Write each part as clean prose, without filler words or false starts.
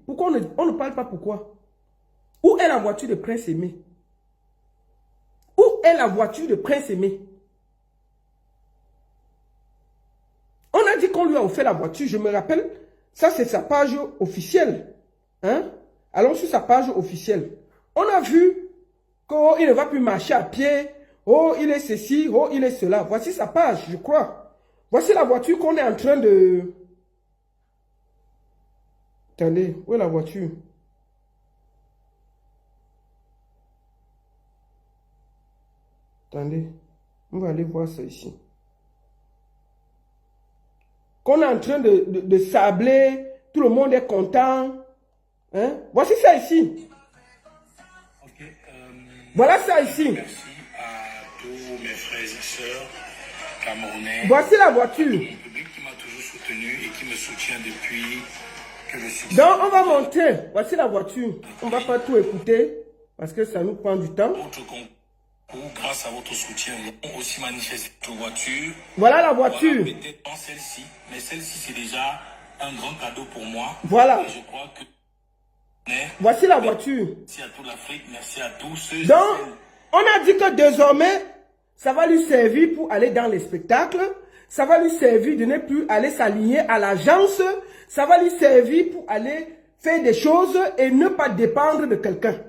Pourquoi on ne parle pas pourquoi? Où est la voiture de Prince Aimé? Où est la voiture de Prince Aimé? On a dit qu'on lui a offert la voiture, je me rappelle, ça c'est sa page officielle. Hein? Allons sur sa page officielle. On a vu qu'il ne va plus marcher à pied. Oh, il est ceci, oh, il est cela. Voici sa page, je crois. Voici la voiture qu'on est en train de... Attendez, où est la voiture? Attendez, on va aller voir ça ici. Qu'on est en train de sabler, tout le monde est content. Hein? Voici ça ici. Okay, voilà ça ici. Merci à tous mes frères et sœurs camerounais. Voici la voiture. Mon public qui m'a toujours soutenu et qui me soutient depuis que le succès. Donc on va monter. Voici la voiture. On ne va pas tout écouter parce que ça nous prend du temps. Votre concours, grâce à votre soutien, nous avons aussi manifesté votre voiture. Voilà la voiture. Voilà, peut-être pas celle-ci, mais celle-ci c'est déjà un grand cadeau pour moi. Voilà. Et je crois que voici la voiture. Merci à toute l'Afrique, merci à tous ceux. Donc, on a dit que désormais, ça va lui servir pour aller dans les spectacles. Ça va lui servir de ne plus aller s'aligner à l'agence. Ça va lui servir pour aller faire des choses et ne pas dépendre de quelqu'un.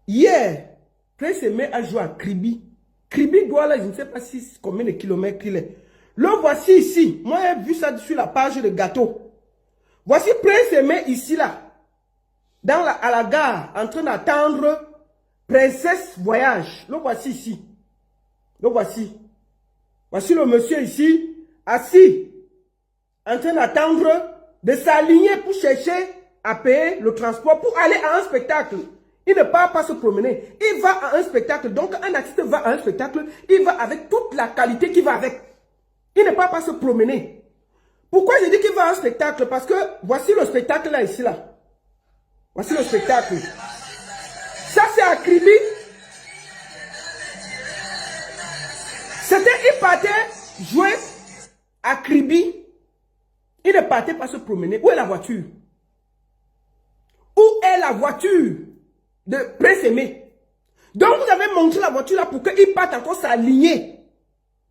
Hier, Prince Aimé a joué à Kribi. Kribi doit là, je ne sais pas combien de kilomètres il est. Le voici ici. Moi, j'ai vu ça sur la page de gâteau. Voici Prince Aimé ici là. À la gare, en train d'attendre Princesse Voyage. Le voici ici. Le voici. Voici le monsieur ici, assis, en train d'attendre de s'aligner pour chercher à payer le transport pour aller à un spectacle. Il ne part pas se promener. Il va à un spectacle. Donc, un artiste va à un spectacle. Il va avec toute la qualité qui va avec. Il ne part pas se promener. Pourquoi je dis qu'il va à un spectacle? Parce que voici le spectacle là, ici, là. Voici le spectacle. Ça, c'est à Kribi. Il partait jouer à Kribi. Il ne partait pas se promener. Où est la voiture? Où est la voiture de Prince Aimé? Donc, vous avez montré la voiture là pour qu'il parte encore s'aligner.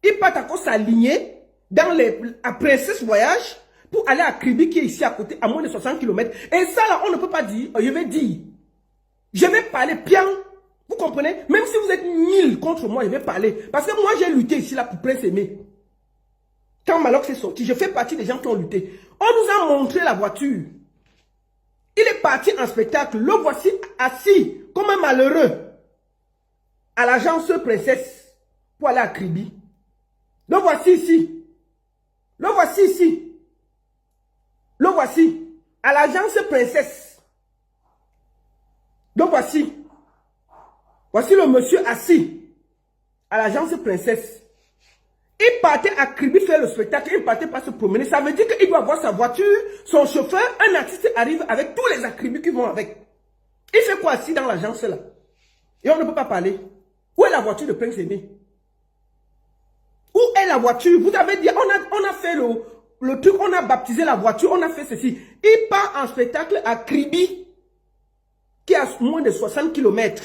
Il part encore s'aligner dans à Princesse Voyage pour aller à Kribi qui est ici à côté, à moins de 60 km. Et ça là, on ne peut pas dire, je vais dire. Je vais parler bien. Vous comprenez? Même si vous êtes 1000 contre moi, je vais parler. Parce que moi, j'ai lutté ici là pour Prince Aimé. Quand Malox est sorti, je fais partie des gens qui ont lutté. On nous a montré la voiture. Il est parti en spectacle. Le voici assis comme un malheureux à l'agence Princesse pour aller à Kribi. Le voici ici. Le voici ici. Le voici à l'agence Princesse. Le voici. Voici le monsieur assis à l'agence Princesse. Il partait à Kribi faire le spectacle, il ne partait pas se promener. Ça veut dire qu'il doit avoir sa voiture, son chauffeur, un artiste arrive avec tous les acribis qui vont avec. Il fait quoi assis dans l'agence là? Et on ne peut pas parler. Où est la voiture de Prince Aimé? Où est la voiture? Vous avez dit, on a fait le truc, on a baptisé la voiture, on a fait ceci. Il part en spectacle à Kribi, qui est à moins de 60 km.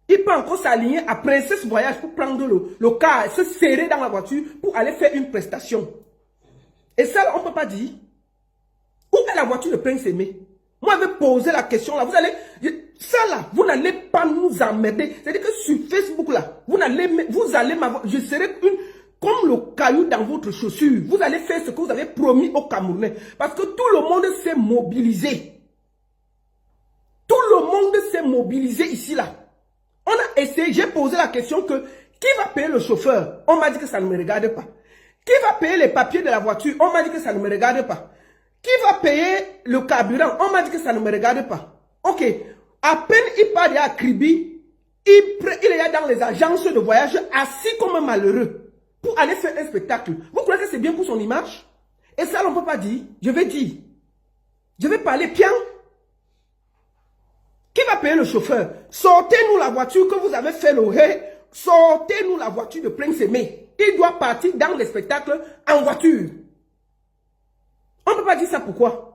Il peut encore s'aligner à Princesse Voyage pour prendre le car, se serrer dans la voiture pour aller faire une prestation. Et ça, on ne peut pas dire. Où est la voiture de Prince Aimé? Moi, je vais poser la question là. Vous allez, ça là, vous n'allez pas nous emmerder. C'est-à-dire que sur Facebook là, vous allez m'avoir, je serai comme le caillou dans votre chaussure. Vous allez faire ce que vous avez promis aux Camerounais. Parce que tout le monde s'est mobilisé. Tout le monde s'est mobilisé ici là. On a essayé, j'ai posé la question que qui va payer le chauffeur? On m'a dit que ça ne me regarde pas. Qui va payer les papiers de la voiture? On m'a dit que ça ne me regarde pas. Qui va payer le carburant? On m'a dit que ça ne me regarde pas. Ok, à peine il part à Kribi, il est dans les agences de voyage assis comme un malheureux pour aller faire un spectacle. Vous croyez que c'est bien pour son image? Et ça, on ne peut pas dire. Je vais dire. Je vais parler bien. Qui va payer le chauffeur? Sortez-nous la voiture que vous avez fait le ré. Sortez-nous la voiture de Prince Aimé. Il doit partir dans les spectacles en voiture. On ne peut peut pas dire ça pourquoi?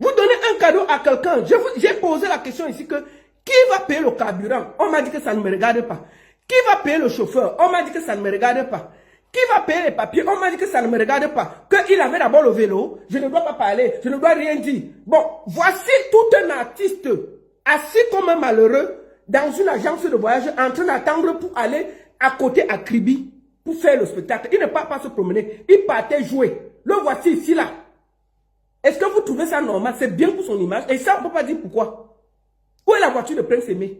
Vous donnez un cadeau à quelqu'un. J'ai posé la question ici que qui va payer le carburant? On m'a dit que ça ne me regarde pas. Qui va payer le chauffeur? On m'a dit que ça ne me regarde pas. Qui va payer les papiers? On m'a dit que ça ne me regarde pas. Qu'il avait d'abord le vélo, je ne dois pas parler, je ne dois rien dire. Bon, voici tout un artiste assis comme un malheureux dans une agence de voyage en train d'attendre pour aller à côté à Kribi pour faire le spectacle. Il ne part pas se promener, il partait jouer. Le voici ici là. Est-ce que vous trouvez ça normal? C'est bien pour son image. Et ça, on ne peut pas dire pourquoi. Où est la voiture de Prince Aimé?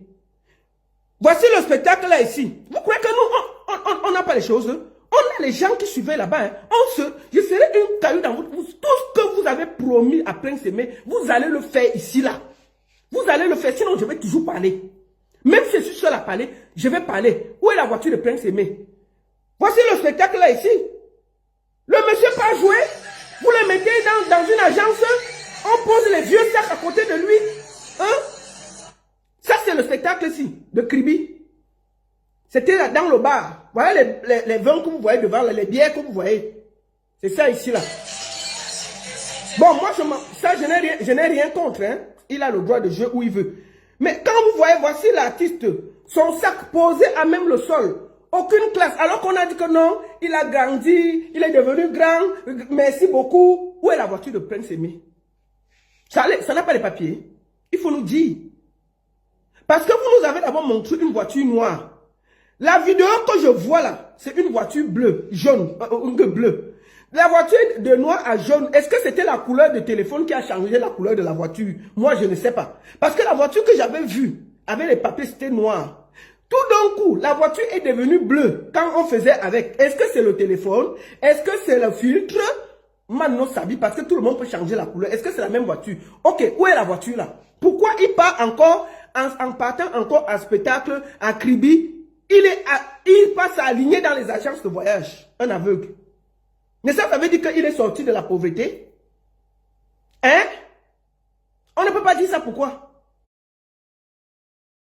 Voici le spectacle là ici. Vous croyez que nous, on n'a pas les choses? On a les gens qui suivaient là-bas. Hein. Je serai une caillou dans votre... Tout ce que vous avez promis à Prince Aimé, vous allez le faire ici là. Vous allez le faire, sinon je vais toujours parler. Même si je suis seul à parler, je vais parler. Où est la voiture de Prince Aimé? Voici le spectacle là ici. Le monsieur pas joué. Vous le mettez dans une agence. On pose les vieux sacs à côté de lui. Hein? Ça, c'est le spectacle ici, de Kribi. C'était là dans le bar. Voilà les vins que vous voyez devant, les bières que vous voyez. C'est ça ici, là. Bon, moi, je n'ai rien contre. Hein. Il a le droit de jouer où il veut. Mais quand vous voyez, voici l'artiste, son sac posé à même le sol. Aucune classe. Alors qu'on a dit que non, il a grandi, il est devenu grand. Merci beaucoup. Où est la voiture de Prince Aimé? Ça n'a pas les papiers. Il faut nous dire. Parce que vous nous avez d'abord montré une voiture noire. La vidéo que je vois là, c'est une voiture bleue, jaune, bleue. La voiture de noir à jaune, est-ce que c'était la couleur de téléphone qui a changé la couleur de la voiture? Moi, je ne sais pas. Parce que la voiture que j'avais vue, avec les papiers, c'était noir. Tout d'un coup, la voiture est devenue bleue quand on faisait avec. Est-ce que c'est le téléphone? Est-ce que c'est le filtre? Maintenant, Sabi, parce que tout le monde peut changer la couleur. Est-ce que c'est la même voiture? Ok, où est la voiture là? Pourquoi il part encore, en partant encore à spectacle, à Kribi? Il passe à aligner dans les agences de voyage, un aveugle. Mais ça veut dire qu'il est sorti de la pauvreté? Hein? On ne peut pas dire ça pourquoi?